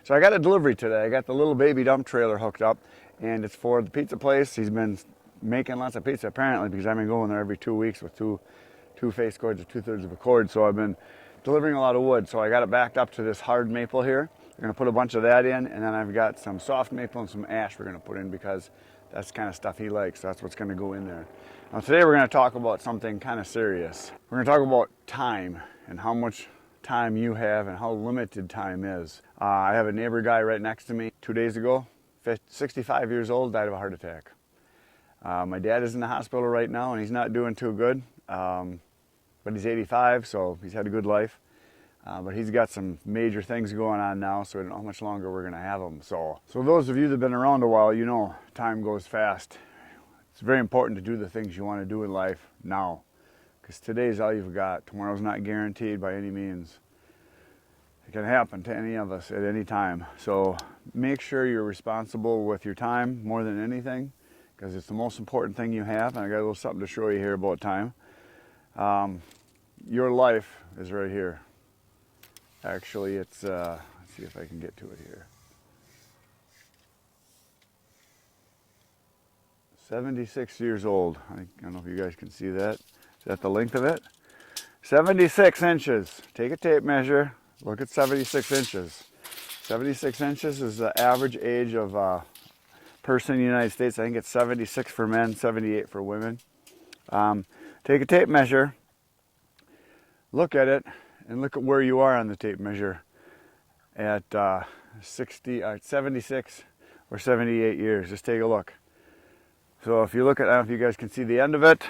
So I got a delivery today. I got the little baby dump trailer hooked up, and it's for the pizza place. He's been making lots of pizza apparently because I've been going there every 2 weeks with two face cords or 2/3 of a cord. So I've been delivering a lot of wood. So I got it backed up to this hard maple here. We're gonna put a bunch of that in, and then I've got some soft maple and some ash we're gonna put in because that's the kind of stuff he likes. So that's what's gonna go in there. Now today we're gonna talk about something kind of serious. We're gonna talk about time and how much time you have and how limited time is. I have a neighbor guy right next to me 2 days ago, 65 years old, died of a heart attack. My dad is in the hospital right now and he's not doing too good, but he's 85, so he's had a good life. But he's got some major things going on now, so I don't know how much longer we're gonna have him. So those of you that have been around a while, you know time goes fast. It's very important to do the things you want to do in life now, because today's all you've got. Tomorrow's not guaranteed by any means. It can happen to any of us at any time. So make sure you're responsible with your time more than anything, because it's the most important thing you have. And I got a little something to show you here about time. Your life is right here. Actually, it's, let's see if I can get to it here. 76 years old. I don't know if you guys can see that. Is that the length of it? 76 inches. Take a tape measure. Look at 76 inches. 76 inches is the average age of a person in the United States. I think it's 76 for men, 78 for women. Take a tape measure. Look at it. And look at where you are on the tape measure at 76 or 78 years. Just take a look. So if you look at, I don't know if you guys can see the end of it.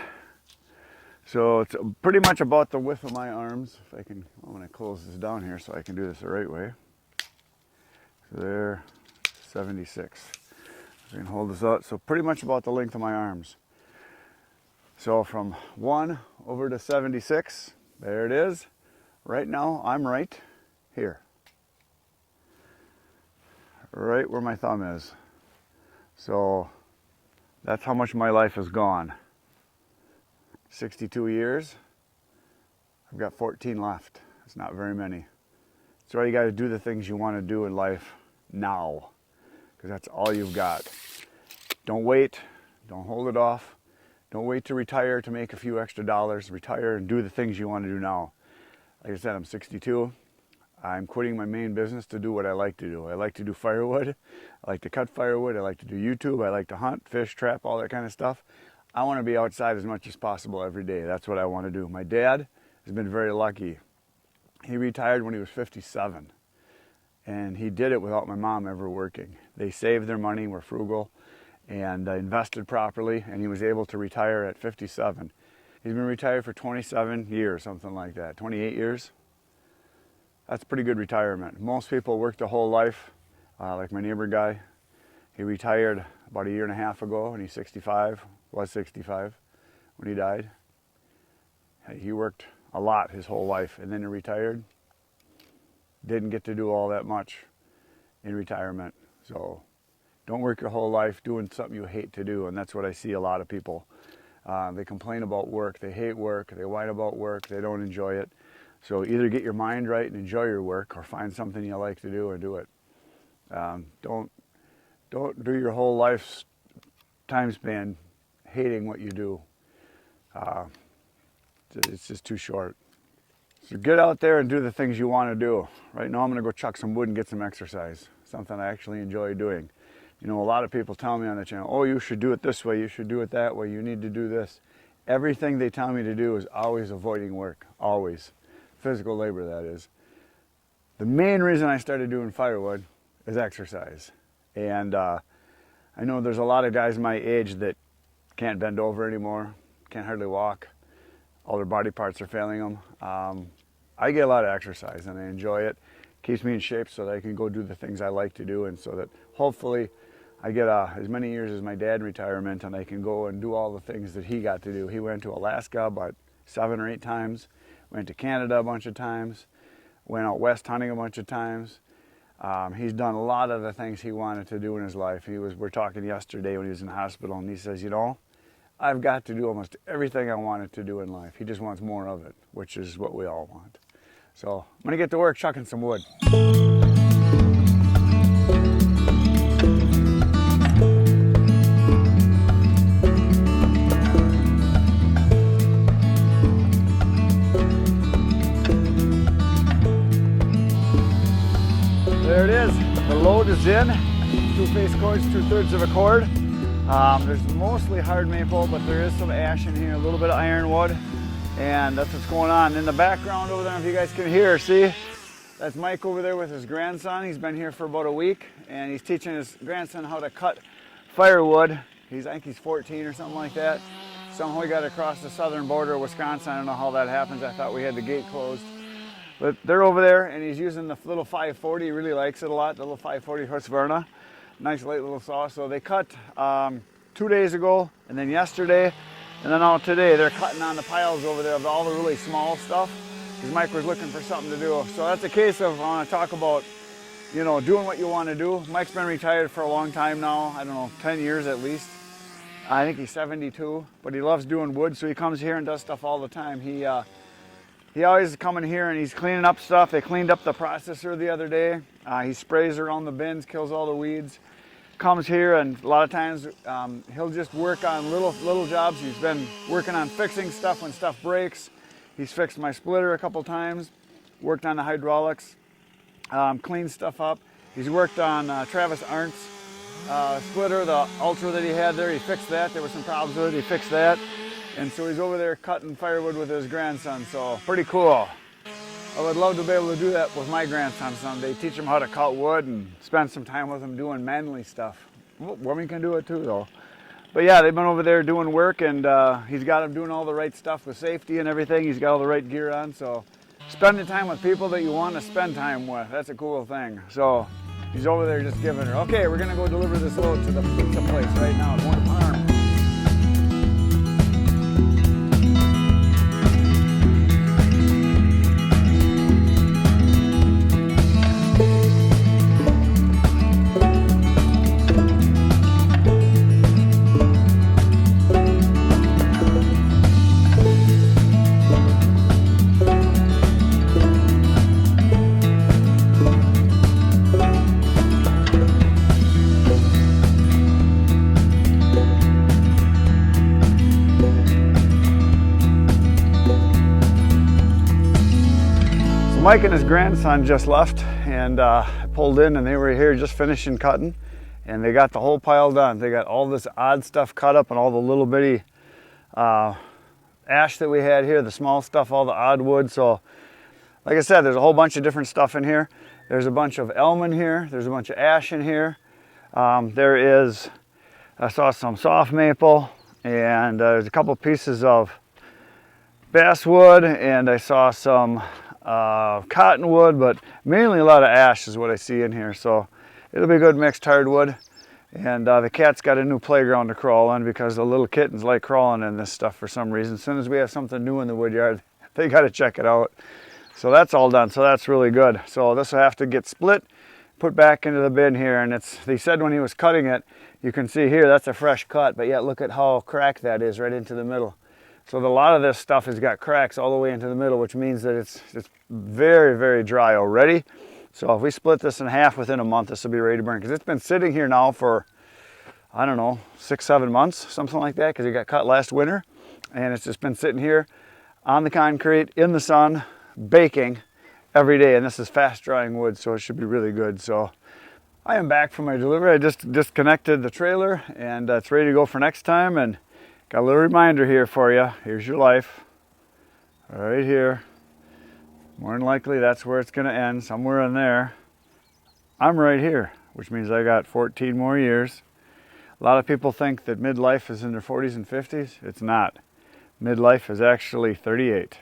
So it's pretty much about the width of my arms. If I can, I'm going to close this down here so I can do this the right way. So there, 76. I can hold this out. So pretty much about the length of my arms. So from 1 over to 76, there it is. Right now, I'm right here. Right where my thumb is. So that's how much my life has gone. 62 years. I've got 14 left. It's not very many. So you got to do the things you want to do in life now, because that's all you've got. Don't wait. Don't hold it off. Don't wait to retire to make a few extra dollars. Retire and do the things you want to do now. Like I said, I'm 62. I'm quitting my main business to do what I like to do. I like to do firewood. I like to cut firewood. I like to do YouTube. I like to hunt, fish, trap, all that kind of stuff. I want to be outside as much as possible every day. That's what I want to do. My dad has been very lucky. He retired when he was 57. And he did it without my mom ever working. They saved their money, were frugal, and invested properly, and he was able to retire at 57. He's been retired for 27 years, something like that, 28 years. That's pretty good retirement. Most people work their whole life, like my neighbor guy. He retired about 1.5 years ago, and he's 65, was 65 when he died. He worked a lot his whole life, and then he retired. Didn't get to do all that much in retirement. So don't work your whole life doing something you hate to do, and that's what I see a lot of people. They complain about work, they hate work, they whine about work, they don't enjoy it. So either get your mind right and enjoy your work, or find something you like to do and do it. Don't do your whole life's time span hating what you do. It's just too short. So get out there and do the things you want to do. Right now I'm going to go chuck some wood and get some exercise, something I actually enjoy doing. You know, a lot of people tell me on the channel, oh, you should do it this way, you should do it that way, you need to do this. Everything they tell me to do is always avoiding work, always. Physical labor, that is. The main reason I started doing firewood is exercise. And I know there's a lot of guys my age that can't bend over anymore, can't hardly walk. All their body parts are failing them. I get a lot of exercise and I enjoy it. Keeps me in shape so that I can go do the things I like to do, and so that hopefully I get as many years as my dad in retirement, and I can go and do all the things that he got to do. He went to Alaska about 7 or 8 times, went to Canada a bunch of times, went out west hunting a bunch of times. He's done a lot of the things he wanted to do in his life. We're talking yesterday when he was in the hospital, and he says, you know, I've got to do almost everything I wanted to do in life. He just wants more of it, which is what we all want. So I'm gonna get to work chucking some wood. There it is. The load is in. 2 face cords, 2/3 of a cord. There's mostly hard maple, but there is some ash in here, a little bit of ironwood, and that's what's going on. In the background over there, if you guys can hear, see? That's Mike over there with his grandson. He's been here for about a week, and he's teaching his grandson how to cut firewood. I think he's 14 or something like that. Somehow he got across the southern border of Wisconsin. I don't know how that happens. I thought we had the gate closed. But they're over there, and he's using the little 540. He really likes it a lot, the little 540 Husqvarna. Nice light little saw. So they cut 2 days ago, and then yesterday, and then now today. They're cutting on the piles over there of all the really small stuff, because Mike was looking for something to do. So that's a case of, I want to talk about, you know, doing what you want to do. Mike's been retired for a long time now, I don't know, 10 years at least. I think he's 72, but he loves doing wood, so he comes here and does stuff all the time. He always is coming here and he's cleaning up stuff. They cleaned up the processor the other day. He sprays around the bins, kills all the weeds. Comes here, and a lot of times he'll just work on little jobs. He's been working on fixing stuff when stuff breaks. He's fixed my splitter a couple times, worked on the hydraulics, cleaned stuff up. He's worked on Travis Arndt's splitter, the Ultra that he had there. He fixed that. There were some problems with it. He fixed that. And so he's over there cutting firewood with his grandson. So pretty cool. I would love to be able to do that with my grandson someday. Teach him how to cut wood and spend some time with him doing manly stuff. Women can do it too, though. But yeah, they've been over there doing work, and he's got them doing all the right stuff with safety and everything. He's got all the right gear on. So spending time with people that you want to spend time with, that's a cool thing. So he's over there just giving her. Okay, we're going to go deliver this load to the pizza place right now. One arm. Mike and his grandson just left, and pulled in, and they were here just finishing cutting, and they got the whole pile done. They got all this odd stuff cut up and all the little bitty ash that we had here, the small stuff, all the odd wood. So like I said, there's a whole bunch of different stuff in here. There's a bunch of elm in here. There's a bunch of ash in here. I saw some soft maple, and there's a couple pieces of basswood, and I saw some cottonwood, but mainly a lot of ash is what I see in here. So it'll be good mixed hardwood. And the cat's got a new playground to crawl on, because the little kittens like crawling in this stuff for some reason. As soon as we have something new in the wood yard, they got to check it out. So that's all done. So that's really good. So this will have to get split, put back into the bin here. And they said when he was cutting it, you can see here, that's a fresh cut, but yet look at how cracked that is right into the middle. So a lot of this stuff has got cracks all the way into the middle, which means that it's very, very dry already. So if we split this in half within a month, this will be ready to burn, because it's been sitting here now for, I don't know, 6-7 months, something like that, because it got cut last winter. And it's just been sitting here on the concrete, in the sun, baking every day. And this is fast drying wood, so it should be really good. So I am back from my delivery. I just disconnected the trailer, and it's ready to go for next time. And got a little reminder here for you. Here's your life, right here. More than likely, that's where it's going to end, somewhere in there. I'm right here, which means I got 14 more years. A lot of people think that midlife is in their 40s and 50s. It's not. Midlife is actually 38.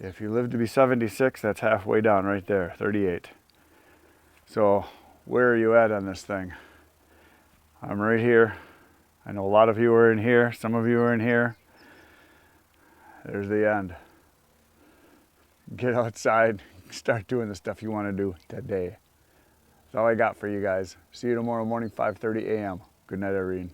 If you live to be 76, that's halfway down right there, 38. So where are you at on this thing? I'm right here. I know a lot of you are in here. Some of you are in here. There's the end. Get outside, start doing the stuff you want to do today. That's all I got for you guys. See you tomorrow morning, 5:30 a.m. Good night, Irene.